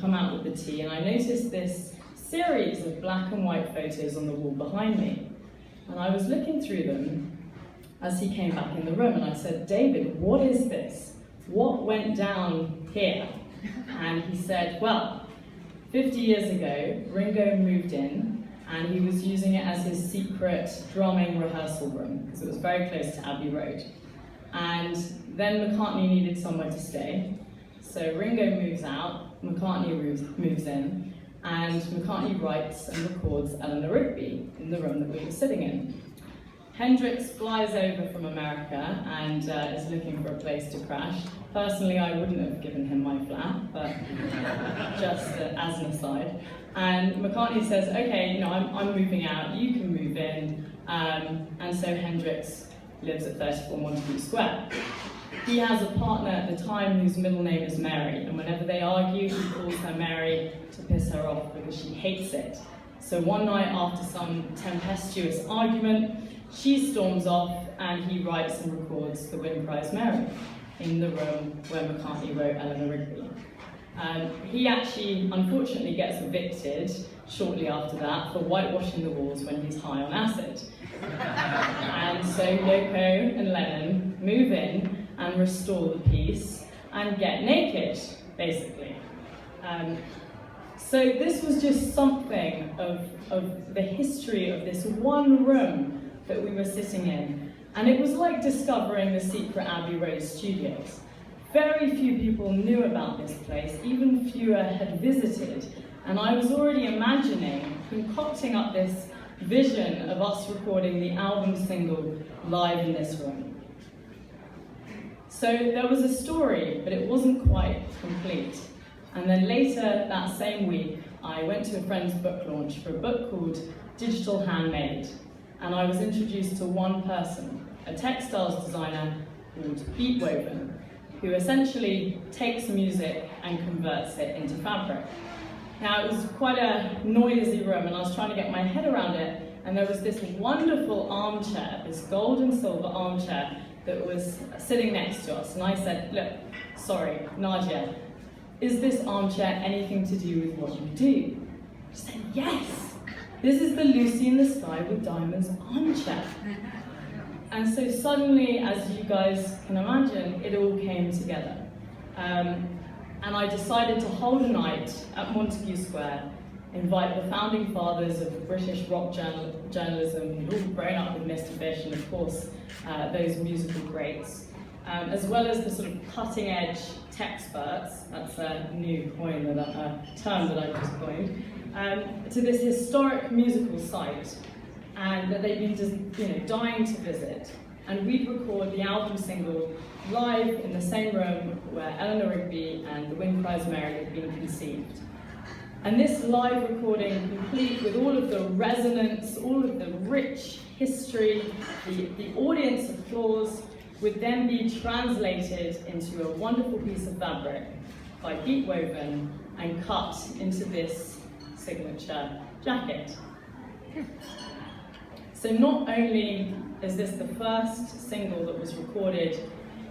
come out with the tea, and I noticed this series of black and white photos on the wall behind me. And I was looking through them as he came back in the room, and I said, "David, what is this? What went down here?" And he said, "Well, 50 years ago, Ringo moved in, and he was using it as his secret drumming rehearsal room, because it was very close to Abbey Road. And then McCartney needed somewhere to stay. So Ringo moves out, McCartney moves in, and McCartney writes and records Eleanor Rigby in the room that we were sitting in. Hendrix flies over from America and is looking for a place to crash. Personally, I wouldn't have given him my flat, but just as an aside. And McCartney says, "Okay, I'm moving out, you can move in." And so Hendrix lives at 34 Montagu Square. He has a partner at the time whose middle name is Mary, and whenever they argue, he calls her Mary to piss her off because she hates it. So one night after some tempestuous argument, she storms off and he writes and records The Wind Cries Mary in the room where McCartney wrote Eleanor Rigby. He actually, unfortunately, gets evicted shortly after that for whitewashing the walls when he's high on acid. And so Yoko and Lennon move in and restore the piece and get naked, basically. So this was just something of the history of this one room that we were sitting in. And it was like discovering the secret Abbey Road studios. Very few people knew about this place, even fewer had visited. And I was already imagining, concocting up this vision of us recording the album single live in this room. So there was a story, but it wasn't quite complete. And then later that same week, I went to a friend's book launch for a book called Digital Handmade. And I was introduced to one person, a textiles designer called Beatie Wolfe, who essentially takes music and converts it into fabric. Now, it was quite a noisy room, and I was trying to get my head around it, and there was this wonderful armchair, this gold and silver armchair that was sitting next to us. And I said, "Look, sorry, Nadia, is this armchair anything to do with what you do?" She said, "Yes, this is the Lucy in the Sky with Diamonds armchair." And so suddenly, as you guys can imagine, it all came together. And I decided to hold a night at Montagu Square, invite the founding fathers of British rock journalism, who'd all grown up with Mr. Fish, and of course, those musical greats, as well as the sort of cutting edge texperts, that's a new term that I just coined, to this historic musical site, and that they'd been just, dying to visit. And we'd record the album single live in the same room where Eleanor Rigby and The Wind Cries Mary had been conceived. And this live recording, complete with all of the resonance, all of the rich history, the audience applause, would then be translated into a wonderful piece of fabric by Beatie Wolfe and cut into this signature jacket. So not only is this the first single that was recorded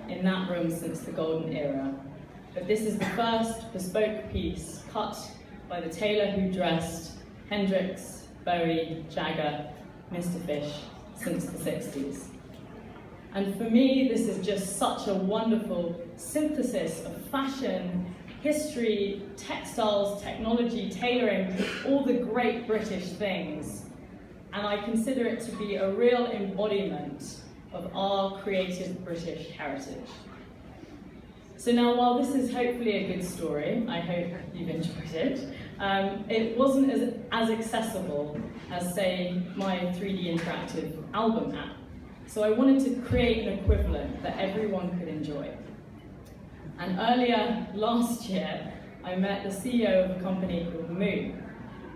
in that room since the golden era, but this is the first bespoke piece cut by the tailor who dressed Hendrix, Bowie, Jagger, Mr. Fish since the 60s. And for me, this is just such a wonderful synthesis of fashion, history, textiles, technology, tailoring, all the great British things. And I consider it to be a real embodiment of our creative British heritage. So now, while this is hopefully a good story, I hope you've enjoyed it, it wasn't as accessible as, say, my 3D interactive album app. So I wanted to create an equivalent that everyone could enjoy. And earlier last year, I met the CEO of a company called Moon,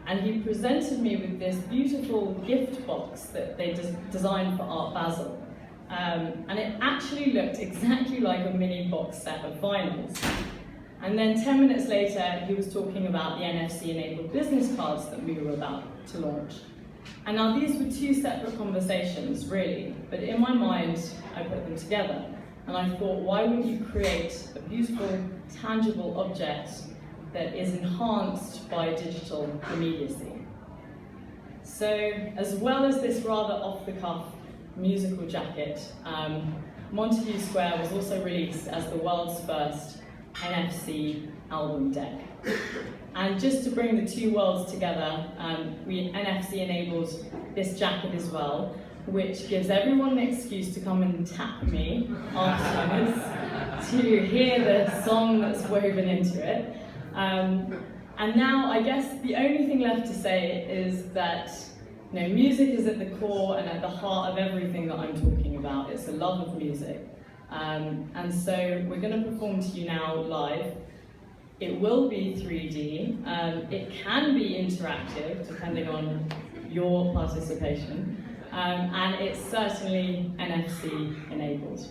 and he presented me with this beautiful gift box that they designed for Art Basel. And it actually looked exactly like a mini box set of vinyls. And then 10 minutes later, he was talking about the NFC-enabled business cards that we were about to launch. And now these were two separate conversations, really, but in my mind, I put them together. And I thought, why wouldn't you create a beautiful, tangible object that is enhanced by digital immediacy. So, as well as this rather off-the-cuff musical jacket, Montagu Square was also released as the world's first NFC album deck. And just to bring the two worlds together, NFC enabled this jacket as well, which gives everyone an excuse to come and tap me afterwards to hear the song that's woven into it. And now, I guess the only thing left to say is that music is at the core and at the heart of everything that I'm talking about. It's a love of music. And so we're going to perform to you now live. It will be 3D. It can be interactive, depending on your participation. And it's certainly NFC enabled.